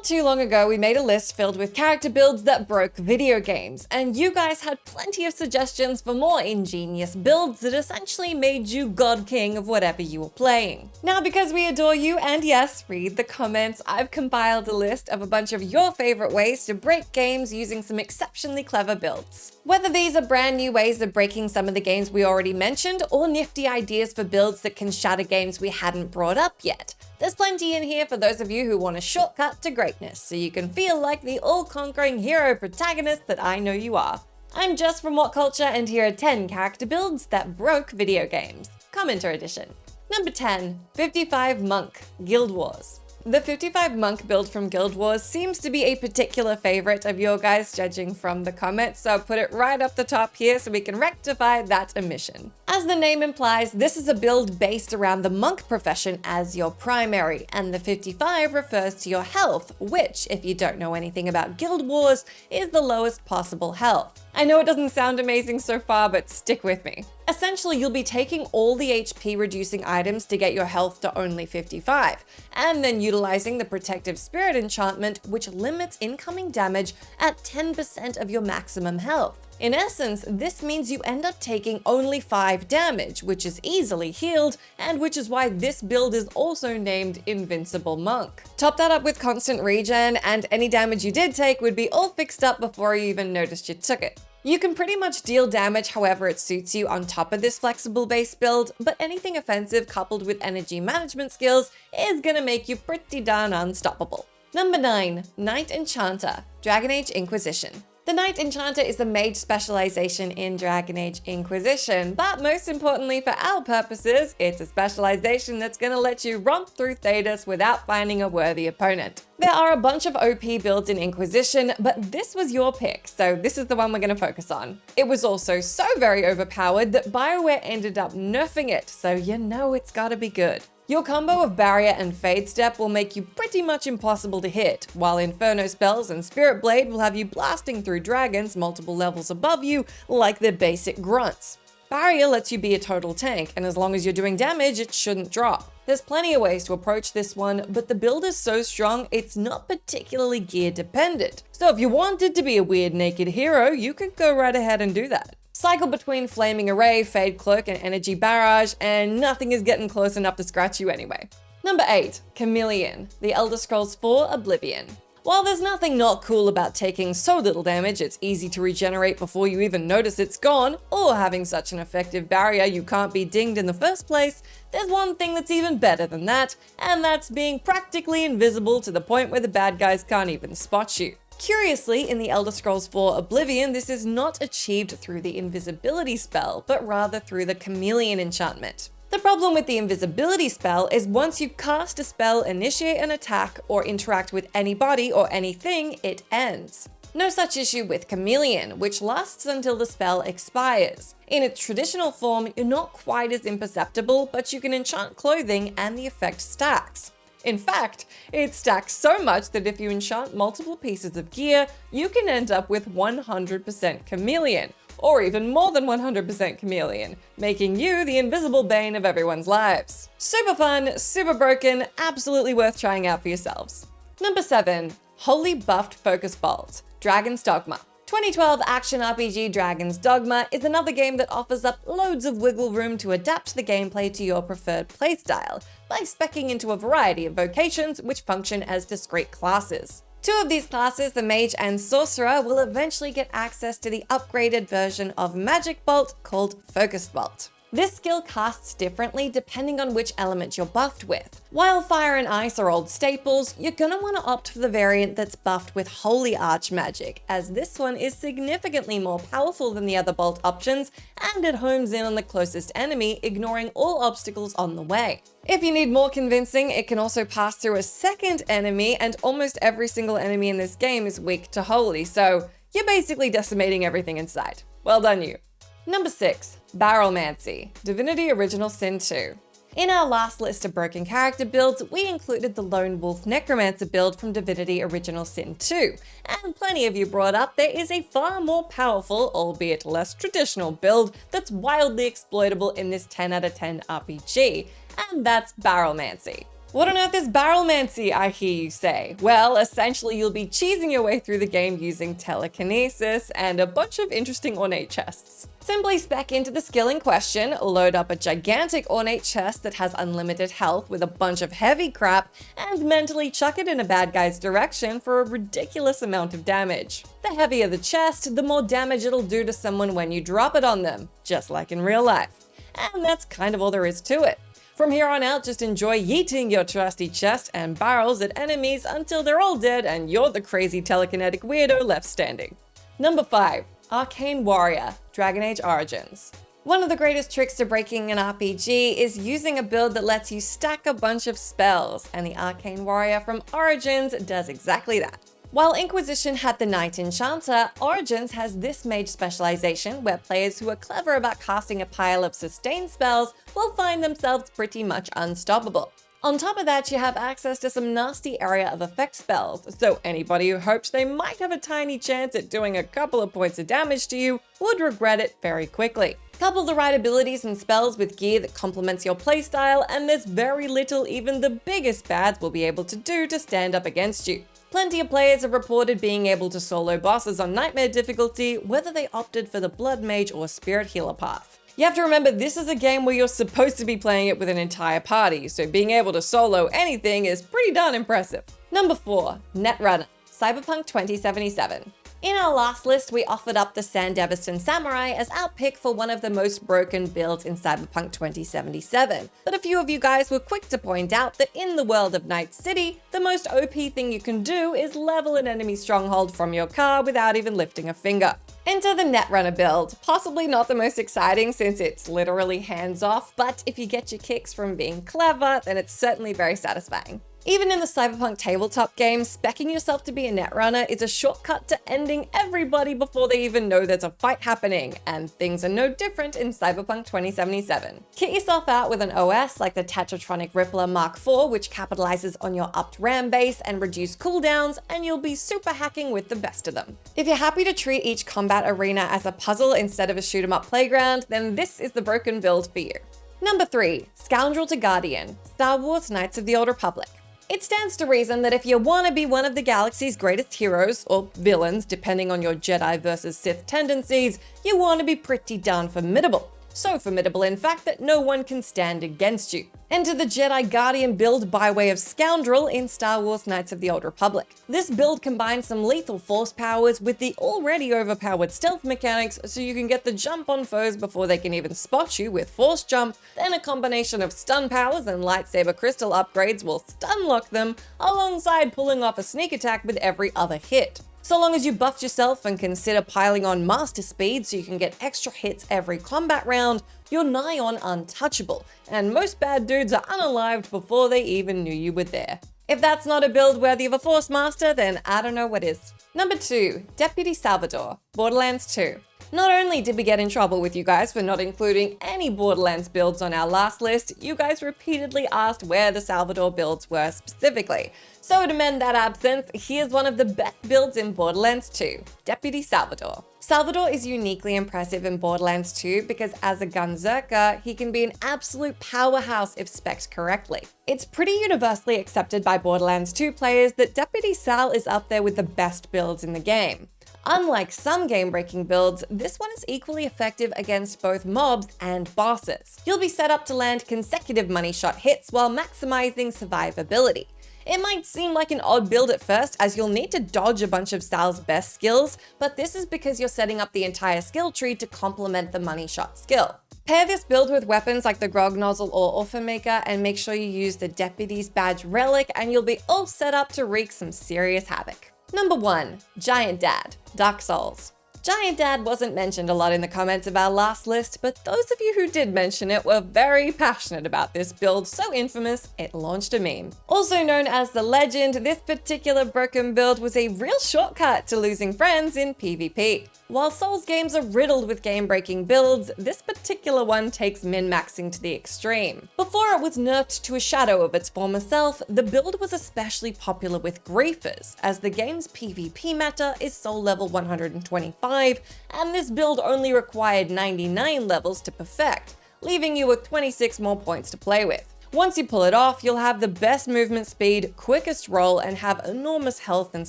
Not too long ago, we made a list filled with character builds that broke video games, and you guys had plenty of suggestions for more ingenious builds that essentially made you God King of whatever you were playing. Now, because we adore you and yes, read the comments, I've compiled a list of a bunch of your favorite ways to break games using some exceptionally clever builds. Whether these are brand new ways of breaking some of the games we already mentioned, or nifty ideas for builds that can shatter games we hadn't brought up yet, there's plenty in here for those of you who want a shortcut to greatness, so you can feel like the all-conquering hero protagonist that I know you are. I'm Jess from WhatCulture, and here are 10 character builds that broke video games. Commenter edition. Number 10, 55 Monk, Guild Wars. The 55 Monk build from Guild Wars seems to be a particular favorite of your guys judging from the comments, so I'll put it right up the top here so we can rectify that omission. As the name implies, this is a build based around the monk profession as your primary, and the 55 refers to your health, which, if you don't know anything about Guild Wars, is the lowest possible health. I know it doesn't sound amazing so far, but stick with me. Essentially, you'll be taking all the HP reducing items to get your health to only 55, and then utilizing the Protective Spirit enchantment, which limits incoming damage at 10% of your maximum health. In essence, this means you end up taking only 5 damage, which is easily healed, and which is why this build is also named Invincible Monk. Top that up with constant regen, and any damage you did take would be all fixed up before you even noticed you took it. You can pretty much deal damage however it suits you on top of this flexible base build, but anything offensive coupled with energy management skills is gonna make you pretty darn unstoppable. Number 9, Knight Enchanter, Dragon Age Inquisition. The Knight Enchanter is the mage specialization in Dragon Age Inquisition, but most importantly for our purposes, it's a specialization that's gonna let you romp through Thedas without finding a worthy opponent. There are a bunch of OP builds in Inquisition, but this was your pick, so this is the one we're gonna focus on. It was also so very overpowered that BioWare ended up nerfing it, so you know it's gotta be good. Your combo of Barrier and Fade Step will make you pretty much impossible to hit, while Inferno Spells and Spirit Blade will have you blasting through dragons multiple levels above you like the basic grunts. Barrier lets you be a total tank, and as long as you're doing damage, it shouldn't drop. There's plenty of ways to approach this one, but the build is so strong, it's not particularly gear dependent. So if you wanted to be a weird naked hero, you could go right ahead and do that. Cycle between Flaming Array, Fade Cloak, and Energy Barrage, and nothing is getting close enough to scratch you anyway. Number 8, Chameleon, The Elder Scrolls IV: Oblivion. While there's nothing not cool about taking so little damage it's easy to regenerate before you even notice it's gone, or having such an effective barrier you can't be dinged in the first place, there's one thing that's even better than that, and that's being practically invisible to the point where the bad guys can't even spot you. Curiously, in The Elder Scrolls IV: Oblivion, this is not achieved through the invisibility spell, but rather through the Chameleon enchantment. The problem with the invisibility spell is once you cast a spell, initiate an attack, or interact with anybody or anything, it ends. No such issue with Chameleon, which lasts until the spell expires. In its traditional form, you're not quite as imperceptible, but you can enchant clothing and the effect stacks. In fact, it stacks so much that if you enchant multiple pieces of gear, you can end up with 100% Chameleon, or even more than 100% Chameleon, making you the invisible bane of everyone's lives. Super fun, super broken, absolutely worth trying out for yourselves. Number 7, Wholly Buffed Focus Bolt, Dragon's Dogma. 2012 action RPG Dragon's Dogma is another game that offers up loads of wiggle room to adapt the gameplay to your preferred playstyle by speccing into a variety of vocations which function as discrete classes. 2 of these classes, the Mage and Sorcerer, will eventually get access to the upgraded version of Magic Bolt called Focus Bolt. This skill casts differently depending on which element you're buffed with. While Fire and Ice are old staples, you're gonna want to opt for the variant that's buffed with Holy Archmagic, as this one is significantly more powerful than the other bolt options, and it homes in on the closest enemy, ignoring all obstacles on the way. If you need more convincing, it can also pass through a second enemy, and almost every single enemy in this game is weak to Holy, so you're basically decimating everything in sight. Well done you. Number 6, Barrelmancy, Divinity Original Sin 2. In our last list of broken character builds, we included the Lone Wolf Necromancer build from Divinity Original Sin 2, and plenty of you brought up there is a far more powerful, albeit less traditional build that's wildly exploitable in this 10 out of 10 RPG, and that's Barrelmancy. What on earth is barrelmancy, I hear you say? Well, essentially you'll be cheesing your way through the game using telekinesis and a bunch of interesting ornate chests. Simply spec into the skill in question, load up a gigantic ornate chest that has unlimited health with a bunch of heavy crap, and mentally chuck it in a bad guy's direction for a ridiculous amount of damage. The heavier the chest, the more damage it'll do to someone when you drop it on them, just like in real life. And that's kind of all there is to it. From here on out, just enjoy yeeting your trusty chest and barrels at enemies until they're all dead and you're the crazy telekinetic weirdo left standing. Number 5. Arcane Warrior, Dragon Age Origins. One of the greatest tricks to breaking an RPG is using a build that lets you stack a bunch of spells, and the Arcane Warrior from Origins does exactly that. While Inquisition had the Knight Enchanter, Origins has this mage specialization where players who are clever about casting a pile of sustain spells will find themselves pretty much unstoppable. On top of that, you have access to some nasty area of effect spells, so anybody who hoped they might have a tiny chance at doing a couple of points of damage to you would regret it very quickly. Couple the right abilities and spells with gear that complements your playstyle, and there's very little even the biggest bads will be able to do to stand up against you. Plenty of players have reported being able to solo bosses on Nightmare difficulty, whether they opted for the Blood Mage or Spirit Healer path. You have to remember this is a game where you're supposed to be playing it with an entire party, so being able to solo anything is pretty darn impressive. Number 4. Netrunner, Cyberpunk 2077. In our last list, we offered up the Sandevistan Samurai as our pick for one of the most broken builds in Cyberpunk 2077. But a few of you guys were quick to point out that in the world of Night City, the most OP thing you can do is level an enemy stronghold from your car without even lifting a finger. Enter the Netrunner build. Possibly not the most exciting since it's literally hands-off, but if you get your kicks from being clever, then it's certainly very satisfying. Even in the Cyberpunk tabletop game, speccing yourself to be a Netrunner is a shortcut to ending everybody before they even know there's a fight happening, and things are no different in Cyberpunk 2077. Kit yourself out with an OS like the Tetratronic Rippler Mark IV, which capitalizes on your upped RAM base and reduced cooldowns, and you'll be super hacking with the best of them. If you're happy to treat each combat arena as a puzzle instead of a shoot-'em-up playground, then this is the broken build for you. Number 3. Scoundrel to Guardian, Star Wars Knights of the Old Republic. It stands to reason that if you want to be one of the galaxy's greatest heroes, or villains depending on your Jedi versus Sith tendencies, you want to be pretty darn formidable. So formidable in fact that no one can stand against you. Enter the Jedi Guardian build by way of Scoundrel in Star Wars Knights of the Old Republic. This build combines some lethal force powers with the already overpowered stealth mechanics so you can get the jump on foes before they can even spot you with force jump, then a combination of stun powers and lightsaber crystal upgrades will stun lock them alongside pulling off a sneak attack with every other hit. So long as you buffed yourself and consider piling on master speed so you can get extra hits every combat round, you're nigh on untouchable, and most bad dudes are unalived before they even knew you were there. If that's not a build worthy of a Force Master, then I don't know what is. Number 2. Deputy Salvador, Borderlands 2. Not only did we get in trouble with you guys for not including any Borderlands builds on our last list, you guys repeatedly asked where the Salvador builds were specifically. So to mend that absence, here's one of the best builds in Borderlands 2, Deputy Salvador. Salvador is uniquely impressive in Borderlands 2 because as a gunzerker, he can be an absolute powerhouse if spec'd correctly. It's pretty universally accepted by Borderlands 2 players that Deputy Sal is up there with the best builds in the game. Unlike some game-breaking builds, this one is equally effective against both mobs and bosses. You'll be set up to land consecutive money shot hits while maximizing survivability. It might seem like an odd build at first, as you'll need to dodge a bunch of Sal's best skills, but this is because you're setting up the entire skill tree to complement the money shot skill. Pair this build with weapons like the Grog Nozzle or Orphan Maker and make sure you use the Deputy's Badge Relic and you'll be all set up to wreak some serious havoc. Number 1. GiantDad, Dark Souls. GiantDad wasn't mentioned a lot in the comments of our last list, but those of you who did mention it were very passionate about this build, so infamous it launched a meme. Also known as the Legend, this particular broken build was a real shortcut to losing friends in PvP. While Souls games are riddled with game-breaking builds, this particular one takes min-maxing to the extreme. Before it was nerfed to a shadow of its former self, the build was especially popular with griefers, as the game's PvP meta is soul level 125, and this build only required 99 levels to perfect, leaving you with 26 more points to play with. Once you pull it off, you'll have the best movement speed, quickest roll, and have enormous health and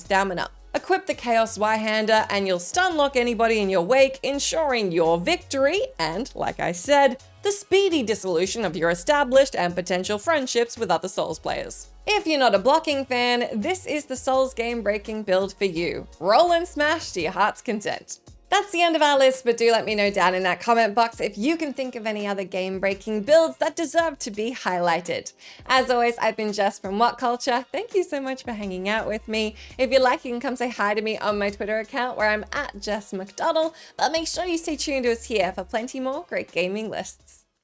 stamina. Equip the Chaos Zweihander and you'll stun-lock anybody in your wake, ensuring your victory and, like I said, the speedy dissolution of your established and potential friendships with other Souls players. If you're not a blocking fan, this is the Souls game-breaking build for you. Roll and smash to your heart's content. That's the end of our list, but do let me know down in that comment box if you can think of any other game-breaking builds that deserve to be highlighted. As always, I've been Jess from WhatCulture. Thank you so much for hanging out with me. If you like, you can come say hi to me on my Twitter account where I'm at Jess McDonald, but make sure you stay tuned to us here for plenty more great gaming lists.